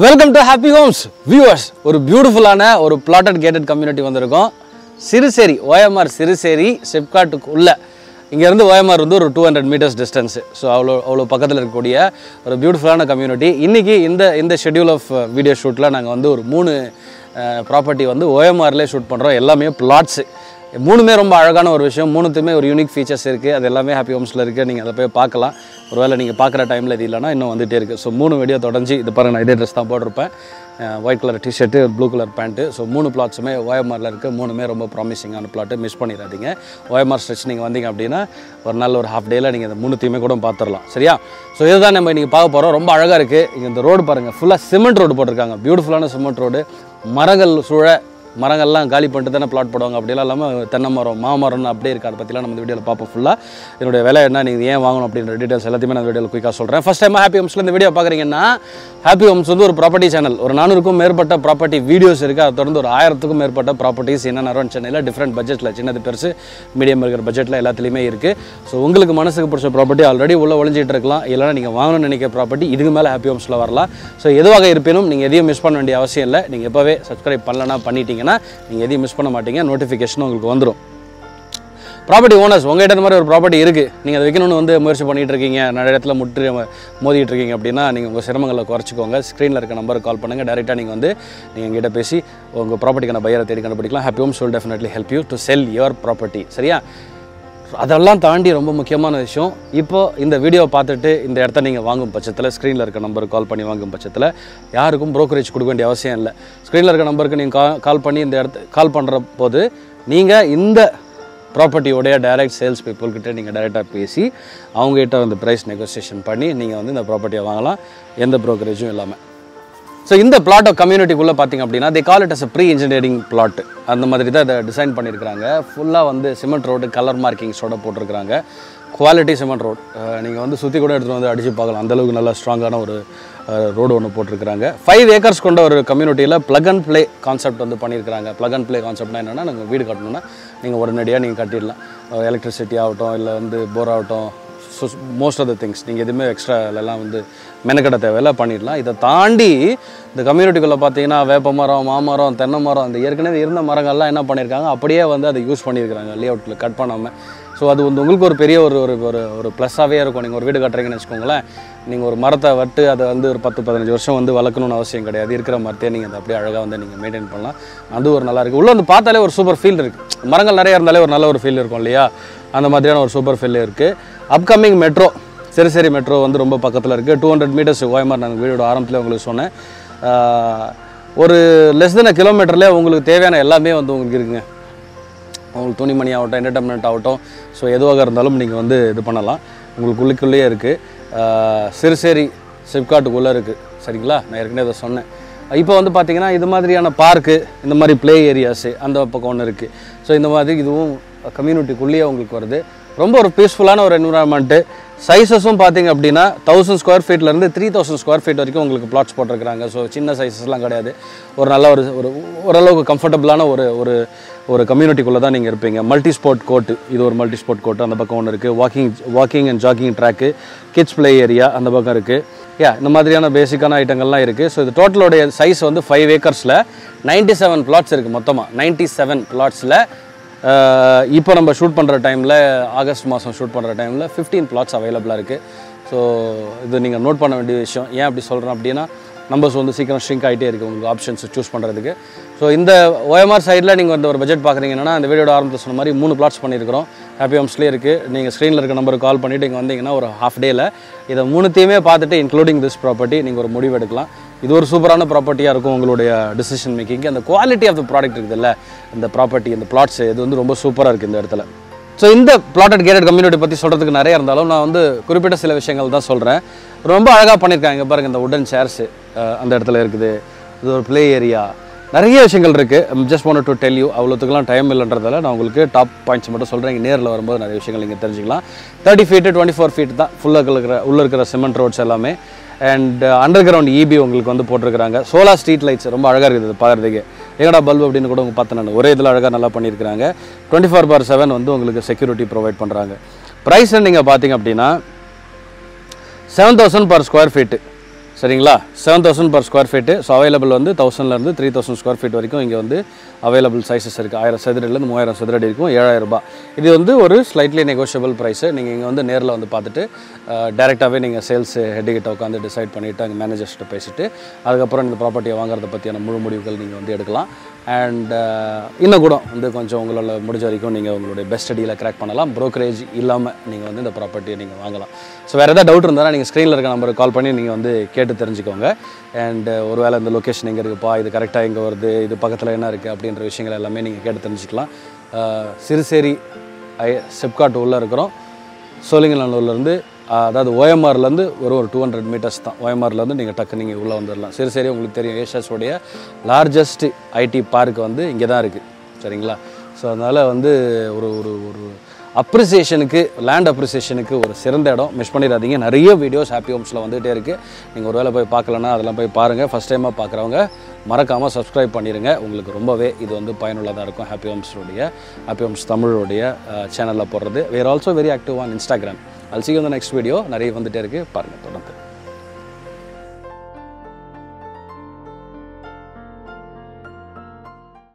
Welcome to Happy Homes viewers. ஒரு பியூட்டிஃபுல்லான ஒரு plotted gated community வந்திருக்கோம். சிறுசேரி OMR சிறுசேரி செப்காட்டுக்கு உள்ள இங்க இருந்து OMR வந்து ஒரு 200 meters distance. ஸோ அவ்வளோ பக்கத்தில் இருக்கக்கூடிய ஒரு பியூட்டிஃபுல்லான கம்யூனிட்டி. இன்னைக்கு இந்த ஷெட்யூல் ஆஃப் வீடியோ ஷூட்டில் நாங்கள் வந்து ஒரு 3 ப்ராப்பர்ட்டி வந்து OMRலேயே ஷூட் பண்ணுறோம். எல்லாமே பிளாட்ஸு. மூணுமே ரொம்ப அழகான ஒரு விஷயம். மூணுத்துமே ஒரு யூனிக் ஃபீச்சர்ஸ் இருக்குது. அது எல்லாமே ஹாப்பி ஹோம்ஸில் இருக்குது. நீங்கள் அதை போய் பார்க்கலாம். ஒருவேளை நீங்கள் பார்க்குற டைமில் இது இல்லைனா இன்னும் வந்துகிட்டே இருக்குது. ஸோ 3 வீடியோ தொடர்ந்து இது பாருங்கள். நான் இதே ட்ரெஸ் தான் போட்டிருப்பேன். White colour T-shirt, blue colour pant. So 3 பிளாட்ஸுமே OMRல இருக்குது. மூணுமே ரொம்ப ப்ராமிசிங்கான பிளாட்டு. மிஸ் பண்ணிடாதீங்க. OMR ஸ்ட்ரெச் நீங்கள் வந்தீங்க அப்படின்னா ஒரு நாள் ஒரு ஹாஃப் டேயில் நீங்கள் இந்த 3த்தையுமே கூட பார்த்துடலாம். சரியா? ஸோ இதுதான் நம்ம இன்றைக்கி பார்க்க போகிறோம். ரொம்ப அழகாக இருக்குது. இங்கே இந்த ரோடு பாருங்கள். ஃபுல்லாக சிமெண்ட் ரோடு போட்டிருக்காங்க. பியூட்டிஃபுல்லான சிமெண்ட் ரோடு. மரங்கள் சூழ மரங்கள்லாம் காலி பண்ணிட்டு தானே பிளாட் போடுவாங்க. அப்படிலாம் இல்லாமல் தென்னை மரம் மாமரம்னு அப்படியே இருக்குது. அதை பற்றிலாம் நம்ம இந்த வீடியோவில் பார்ப்போம். ஃபுல்லாக என்னுடைய விலை என்ன, நீங்கள் ஏன் வாங்கணும் அப்படின்ற டீட்டெயில்ஸ் எல்லாத்தையுமே நான் வீடியோவில் குயிக்காக சொல்கிறேன். ஃபஸ்ட் டைம் ஹாப்பி ஹோம்ஸில் இந்த வீடியோ பார்க்குறீங்கன்னா, ஹாப்பி ஹோம்ஸ் வந்து ஒரு ப்ராப்பர்ட்டி சேனல். ஒரு 400க்கும் மேற்பட்ட ப்ராப்பர்ட்டி வீடியோஸ் இருக்குது. அதை தொடர்ந்து ஒரு 1000க்கும் மேற்பட்ட ப்ராப்பர்ட்டிஸ் என்னென்ன அரௌண்ட் சென்னையில் டிஃப்ரெண்ட் பட்ஜெட்டில், சின்னது பெருசு மீடியம் இருக்கிற பட்ஜெட்டில் எல்லாத்துலேயுமே இருக்குது. ஸோ உங்களுக்கு மனசுக்கு பிடிச்ச ப்ராப்பர்ட்டி ஆல்ரெடி உள்ள ஒழிஞ்சிட்டு இருக்கலாம். இல்லைனா நீங்கள் வாங்கணும்னு நினைக்கிற ப்ராப்பர்ட்டி இதுக்கு மேலே ஹாப்பி ஹோம்ஸில் வரலாம். ஸோ எதுவாக இருப்பினும் நீங்கள் எதையும் மிஸ் பண்ண வேண்டிய அவசியம் இல்லை. நீங்கள் எப்போவே சப்ஸ்கிரைப் பண்ணலன்னா பண்ணிட்டீங்கன்னா நீங்கள் எதையும் மிஸ் பண்ண மாட்டீங்க. நோட்டிஃபிகேஷன் உங்களுக்கு வந்துடும். ப்ராப்பர்ட்டி ஓனர்ஸ் உங்கள்கிட்ட இந்த மாதிரி ஒரு ப்ராப்பர்ட்டி இருக்குது, நீங்கள் அதை வைக்கணும்னு வந்து முயற்சி பண்ணிகிட்டு இருக்கீங்க, நிறைய இடத்துல மோதிட்டு இருக்கீங்க அப்படின்னா நீங்கள் உங்கள் சிரமங்களை குறைச்சிக்கோங்க. ஸ்க்ரீனில் இருக்க நம்பருக்கு கால் பண்ணுங்கள். டேரெக்டாக நீங்கள் வந்து நீங்கள் எங்கிட்ட பேசி உங்கள் ப்ராப்பர்ட்டிக்கான பையரை தேடி கண்டுபிடிக்கலாம். Happy homes will definitely help you to sell your property. சரியா? அதெல்லாம் தாண்டி ரொம்ப முக்கியமான விஷயம், இப்போது இந்த வீடியோ பார்த்துட்டு இந்த இடத்த நீங்கள் வாங்கும் பட்சத்தில் ஸ்க்ரீனில் இருக்க நம்பருக்கு கால் பண்ணி வாங்கும் பட்சத்தில் யாருக்கும் ப்ரோக்கரேஜ் கொடுக்க வேண்டிய அவசியம் இல்லை. ஸ்க்ரீனில் இருக்க நம்பருக்கு நீங்கள் கால் பண்ணி இந்த இடத்த கால் பண்ணுற போது நீங்கள் இந்த ப்ராப்பர்ட்டியோடைய டைரக்ட் சேல்ஸ் பீப்புள்கிட்ட நீங்கள் டைரெக்டாக பேசி அவங்ககிட்ட வந்து ப்ரைஸ் நெகோசியேஷன் பண்ணி நீங்கள் வந்து இந்த ப்ராப்பர்ட்டியை வாங்கலாம், எந்த ப்ரோக்கரேஜும் இல்லாமல். ஸோ இந்த பிளாட் ஆஃப் கம்யூனிட்டிக்குள்ளே பார்த்திங்க அப்படின்னா they call it as a pre engineering plot. அந்த மாதிரி தான் இதை டிசைன் பண்ணியிருக்கிறாங்க. ஃபுல்லாக வந்து சிமெண்ட் ரோடு கலர் மார்க்கிங்ஸோட போட்டிருக்கிறாங்க. Quality cement road. நீங்கள் வந்து சுற்றி கூட எடுத்துகிட்டு வந்து அடித்து பார்க்கலாம். அந்தளவுக்கு நல்லா ஸ்ட்ராங்கான ஒரு ரோடு ஒன்று போட்டிருக்கிறாங்க. 5 ஏக்கர்ஸ் கொண்ட ஒரு கம்யூனிட்டியில் ப்ளக் அண்ட் ப்ளே கான்செப்ட் வந்து பண்ணியிருக்கிறாங்க. ப்ளக் அண்ட் ப்ளே கான்செப்ட்னா என்னென்னா, நீங்கள் வீடு கட்டணுன்னா நீங்கள் உடனடியாக நீங்கள் கட்டிடலாம். எலக்ட்ரிசிட்டி ஆகட்டும், இல்லை வந்து போர் ஆகட்டும், so most of the things நீங்கள் எதுவுமே எக்ஸ்ட்ராலாம் வந்து மெனக்கட்ட தேவையில்லை, பண்ணிடலாம். இதை தாண்டி இந்த கம்யூனிட்டிக்குள்ளே பார்த்தீங்கன்னா வேப்ப மரம், மாமரம், தென்னை மரம், இந்த ஏற்கனவே இருந்த மரங்கள்லாம் என்ன பண்ணியிருக்காங்க, அப்படியே வந்து அதை யூஸ் பண்ணியிருக்கிறாங்க லே அவுட்டில் கட் பண்ணாமல். ஸோ அது வந்து உங்களுக்கு ஒரு பெரிய ஒரு ப்ளஸ்ஸாகவே இருக்கும். நீங்கள் ஒரு வீடு கட்டுறீங்கன்னு வச்சுக்கோங்களேன், நீங்கள் ஒரு மரத்தை வட்டு அதை வந்து ஒரு 10-15 வருஷம் வந்து வளர்க்கணும்னு அவசியம் கிடையாது. இருக்கிற மரத்தையே நீங்கள் அதை அப்படியே அழகாக வந்து நீங்கள் மெயின்டைன் பண்ணலாம். அது ஒரு நல்லா இருக்குது. உள்ளே வந்து பார்த்தாலே ஒரு சூப்பர் ஃபீல் இருக்குது. மரங்கள் நிறையா இருந்தாலே ஒரு நல்ல ஒரு ஃபீல் இருக்கும் இல்லையா? அந்த மாதிரியான ஒரு சூப்பர் ஃபீல் இருக்குது. அப்கமிங் மெட்ரோ, சிறுசேரி மெட்ரோ வந்து ரொம்ப பக்கத்தில் இருக்குது. 200 meters OMR. நான் வீடியோட ஆரம்பத்தில் உங்களுக்கு சொன்னேன். ஒரு லெஸ் தென் கிலோமீட்டர்லேயே உங்களுக்கு தேவையான எல்லாமே வந்து உங்களுக்கு இருக்குங்க. உங்களுக்கு துணிமணி ஆகட்டும், என்டர்டைன்மெண்ட் ஆகட்டும், ஸோ எதுவாக இருந்தாலும் நீங்கள் வந்து இது பண்ணலாம். உங்களுக்கு உள்ளுக்குள்ளேயே இருக்குது. சிறுசேரி செப்காட்டுக்குள்ளே இருக்குது. சரிங்களா? நான் ஏற்கனவே அதை சொன்னேன். இப்போ வந்து பார்த்திங்கன்னா இது மாதிரியான பார்க்கு, இந்த மாதிரி ப்ளே ஏரியாஸு அந்த பக்கம் ஒன்று இருக்குது. ஸோ இந்த மாதிரி இதுவும் கம்யூனிட்டிக்குள்ளேயே உங்களுக்கு வருது. ரொம்ப ஒரு பீஸ்ஃபுல்லான ஒரு என்விரான்மெண்ட்டு. சைஸஸும் பார்த்திங்க அப்படின்னா 1000 ஸ்கொயர் ஃபீட்லேருந்து 3000 ஸ்கொயர் ஃபீட் வரைக்கும் உங்களுக்கு பிளாட்ஸ் போட்டிருக்கிறாங்க. ஸோ சின்ன சைஸஸ்லாம் கிடையாது. ஒரு நல்ல ஓரளவுக்கு கம்ஃபர்டபுளான ஒரு கம்யூனிட்டிக்குள்ளே தான் நீங்கள் இருப்பீங்க. மல்டி ஸ்போர்ட் கோர்ட்டு, இது ஒரு மல்டி ஸ்போர்ட் கோர்ட்டு அந்த பக்கம் ஒன்று இருக்குது. Walking and jogging track, kids play area அந்த பக்கம் இருக்குது. இந்த மாதிரியான பேசிக்கான ஐட்டங்கள்லாம் இருக்குது. ஸோ இது டோட்டலோடைய சைஸ் வந்து 5 ஏக்கர்ஸில் 97 பிளாட்ஸ் இருக்குது. மொத்தமாக 97 பிளாட்ஸில் இப்போ நம்ம ஷூட் பண்ணுற டைமில், ஆகஸ்ட் மாதம் ஷூட் பண்ணுற டைமில் 15 பிளாட்ஸ் அவைலபிளாக இருக்குது. ஸோ இது நீங்கள் நோட் பண்ண வேண்டிய விஷயம். ஏன் அப்படி சொல்கிறேன் அப்படின்னா, நம்பர்ஸ் வந்து சீக்கிரம் ஷ்ரிங்க் ஆகிட்டே இருக்குது உங்களுக்கு ஆப்ஷன்ஸ் சூஸ் பண்ணுறதுக்கு. ஸோ இந்த OMR சைடில் நீங்கள் வந்து ஒரு பட்ஜெட் பார்க்குறீங்கன்னா, அந்த வீடியோட ஆரம்பத்தில் சொன்ன மாதிரி 3 பிளாட்ஸ் பண்ணியிருக்கிறோம். ஹாப்பி ஹோம்ஸ்லேயே இருக்குது. நீங்கள் ஸ்க்ரீனில் இருக்க நம்பருக்கு கால் பண்ணிவிட்டு இங்கே வந்தீங்கன்னா ஒரு ஹாஃப் டேயில் இதை 3த்தையுமே பார்த்துட்டு இன்க்ளூடிங் திஸ் ப்ராப்பர்ட்டி நீங்கள் ஒரு முடிவு எடுக்கலாம். இது ஒரு சூப்பரான ப்ராப்பர்ட்டியாக இருக்கும் உங்களுடைய டிசிஷன் மேக்கிங்கு. அந்த குவாலிட்டி ஆஃப் த ப்ராடக்ட் இருக்குதுல்ல, இந்த ப்ராப்பர்ட்டி, இந்த பிளாட்ஸ், இது வந்து ரொம்ப சூப்பராக இருக்குது இந்த இடத்துல. ஸோ இந்த பிளாட்டட் கேட்டட் கம்யூனிட்டி பற்றி சொல்கிறதுக்கு நிறைய இருந்தாலும் நான் வந்து குறிப்பிட்ட சில விஷயங்கள் தான் சொல்கிறேன். ரொம்ப அழகாக பண்ணியிருக்காங்க. பாருங்கள், இந்த உடன் சேர்ஸு அந்த இடத்துல இருக்குது. இது ஒரு ப்ளே ஏரியா, நிறைய விஷயங்கள் இருக்குது. Just want to tell you. அவ்வளோத்துக்குலாம் டைம் இல்லைன்றதால நான் உங்களுக்கு டாப் பாயிண்ட்ஸ் மட்டும் சொல்கிறேன். இங்கே நேரில் வரும்போது நிறைய விஷயங்கள் நீங்கள் தெரிஞ்சுக்கலாம். 30 feet 24 feet தான் உள்ளே இருக்கிற சிமெண்ட் ரோட்ஸ் எல்லாமே. அண்ட் அண்டர் கிரவுண்ட் EB உங்களுக்கு வந்து போட்டிருக்கிறாங்க. சோலார் ஸ்ட்ரீட் லைட்ஸ் ரொம்ப அழகாக இருக்குது பார்க்குறதுக்கு. எங்கடா பல்பு அப்படின்னு கூட உங்கள் பார்த்தேன் நான். ஒரே இதில் அழகாக நல்லா பண்ணியிருக்கிறாங்க. 24/7 வந்து உங்களுக்கு செக்யூரிட்டி ப்ரொவைட் பண்ணுறாங்க. ப்ரைஸ் நீங்கள் பார்த்தீங்க அப்படின்னா 7000 per square feet. சரிங்களா 7000 per square feet. So available வந்து 1000லேருந்து 3000 ஸ்கொயர் ஃபீட் வரைக்கும் இங்கே வந்து அவைலபிள் சைஸஸ் இருக்குது. 1000 சதுரடிலேருந்து 3000 சதுரடி இருக்கும். 7000 ரூபாய். இது வந்து ஒரு ஸ்லைட்லி நெகோஷியபிள் ப்ரைஸு. நீங்கள் இங்கே வந்து நேரில் வந்து பார்த்துட்டு டேரெக்டாகவே நீங்கள் சேல்ஸ் ஹெட்டுக்கிட்ட உட்காந்து டிசைட் பண்ணிவிட்டு அங்கே மேனேஜர்ஸ்கிட்ட பேசிவிட்டு அதுக்கப்புறம் இந்த ப்ராப்பர்ட்டியை வாங்குறத பற்றியான முழு முடிவுகள் நீங்கள் வந்து எடுக்கலாம். அண்ட் இன்னும் கூட வந்து கொஞ்சம் உங்களால் முடிஞ்ச வரைக்கும் நீங்கள் உங்களுடைய பெஸ்ட் டீலை கிராக் பண்ணலாம். ப்ரோக்கரேஜ் இல்லாமல் நீங்கள் வந்து இந்த ப்ராப்பர்ட்டியை நீங்கள் வாங்கலாம். ஸோ வேறு எதாவது டவுட் இருந்தால் நீங்கள் ஸ்க்ரீனில் இருக்க நம்பருக்கு கால் பண்ணி நீங்கள் வந்து கேட்டு தெரிஞ்சுக்கோங்க. அண்ட் ஒருவேளை இந்த லொக்கேஷன் எங்கே இருக்குப்பா, இது கரெக்டாக எங்கே வருது, இது பக்கத்தில் என்ன இருக்குது அப்படின்ற விஷயங்கள் எல்லாமே நீங்கள் கேட்டு தெரிஞ்சுக்கலாம். சிறுசேரி சிப்காட் உள்ளே இருக்கிறோம். சோழிங்கநல்லூர்லேருந்து அதாவது ஓஎம்ஆர்லேருந்து ஒரு 200 மீட்டர்ஸ் தான். ஓஎம்ஆர்லேருந்து நீங்கள் நீங்கள் உள்ளே வந்துடலாம். சரி உங்களுக்கு தெரியும் ஏஷியாஸோடைய லார்ஜஸ்ட் ஐடி பார்க் வந்து இங்கே தான் இருக்குது. சரிங்களா? ஸோ அதனால் வந்து ஒரு ஒரு ஒரு அப்ரிசியேஷனுக்கு, லேண்ட் அப்ரிசியேஷனுக்கு ஒரு சிறந்த இடம். மிஸ் பண்ணிடாதீங்க. நிறைய வீடியோஸ் ஹாப்பி ஹோம்ஸில் வந்துகிட்டே இருக்குது. நீங்கள் ஒரு வேளை போய் பார்க்கலன்னா அதெல்லாம் போய் பாருங்கள். ஃபஸ்ட் டைமாக பார்க்குறவங்க மறக்காமல் சப்ஸ்கிரைப் பண்ணிடுங்க. உங்களுக்கு ரொம்பவே இது வந்து பயனுள்ளதாக இருக்கும். ஹாப்பி ஹோம்ஸ் தமிழோடைய சேனலில் போடுறது. we are also very active on Instagram. I'll see you in the next video. நிறைய வந்துகிட்டே இருக்குது, பாருங்கள் தொடர்ந்து.